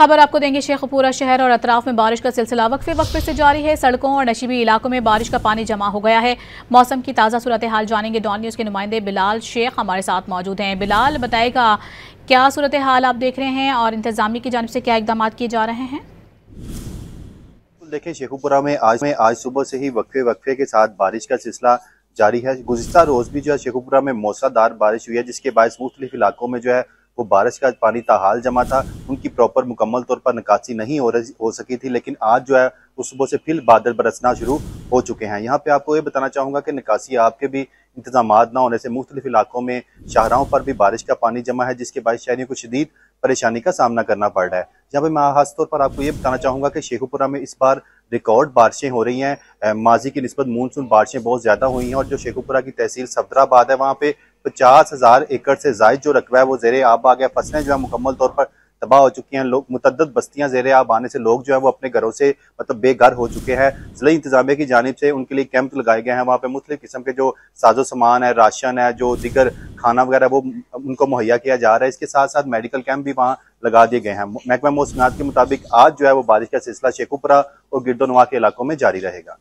खबर आपको देंगे। शेखुपुरा शहर और अतराफ में बारिश का सिलसिला वक्फे वक्फे से जारी है। सड़कों और नशीबी इलाकों में बारिश का पानी जमा हो गया है। मौसम की ताज़ा सूरत हाल जानेंगे। डॉन न्यूज़ के नुमाइंदे बिलाल शेख हमारे साथ मौजूद हैं। बिलाल, बताएगा क्या सूरत हाल आप देख रहे हैं और इंतजामिया की जानिब से क्या इकदाम किए जा रहे हैं? देखें, शेखुपुरा में आज सुबह से ही वक्फे वक्फे के साथ बारिश का सिलसिला जारी है। गुज़िश्ता रोज भी जो है शेखुपुरा में मूसलाधार बारिश हुई है, जिसके बायस मुख्तलिफ इलाकों में जो है वो बारिश का पानी ताहाल जमा था। उनकी प्रॉपर मुकम्मल तौर पर निकासी नहीं हो सकी थी, लेकिन आज जो है उस सुबह से फिर बादल बरसना शुरू हो चुके हैं। यहाँ पे आपको ये बताना चाहूँगा कि निकासी आपके भी इंतजाम ना होने से मुख्तलिफ इलाकों में शाहराहों पर भी बारिश का पानी जमा है, जिसके बाद शहरियों को शदीद परेशानी का सामना करना पड़ रहा है। जहाँ पे मैं खास तौर पर आपको ये बताना चाहूँगा कि शेखुपुरा में इस बार रिकॉर्ड बारिशें हो रही हैं। माजी की निस्बत मानसून बारिशें बहुत ज़्यादा हुई हैं और जो शेखुपुरा की तहसील सफदराबाद है, वहाँ पे 50,000 एकड़ से जायद जो रकबा है वो ज़ेरे आब आ गया। फसलें जो है मुकम्मल तौर पर तबाह हो चुकी हैं। लोग मुतद्दद बस्तियां ज़ेरे आब आने से लोग जो है वो अपने घरों से मतलब बेघर हो चुके हैं। ज़िला इंतजामिया की जानिब से उनके लिए कैंप लगाए गए हैं। वहाँ पे मुख्तलिफ किस्म के जो साजो सामान है, राशन है, जो दीगर खाना वगैरह वो उनको मुहैया किया जा रहा है। इसके साथ साथ मेडिकल कैंप भी वहाँ लगा दिए गए हैं। महकमा मौसमियात के मुताबिक आज जो है वो बारिश का सिलसिला शेखुपुरा और गिरदोनवा के इलाकों में जारी रहेगा।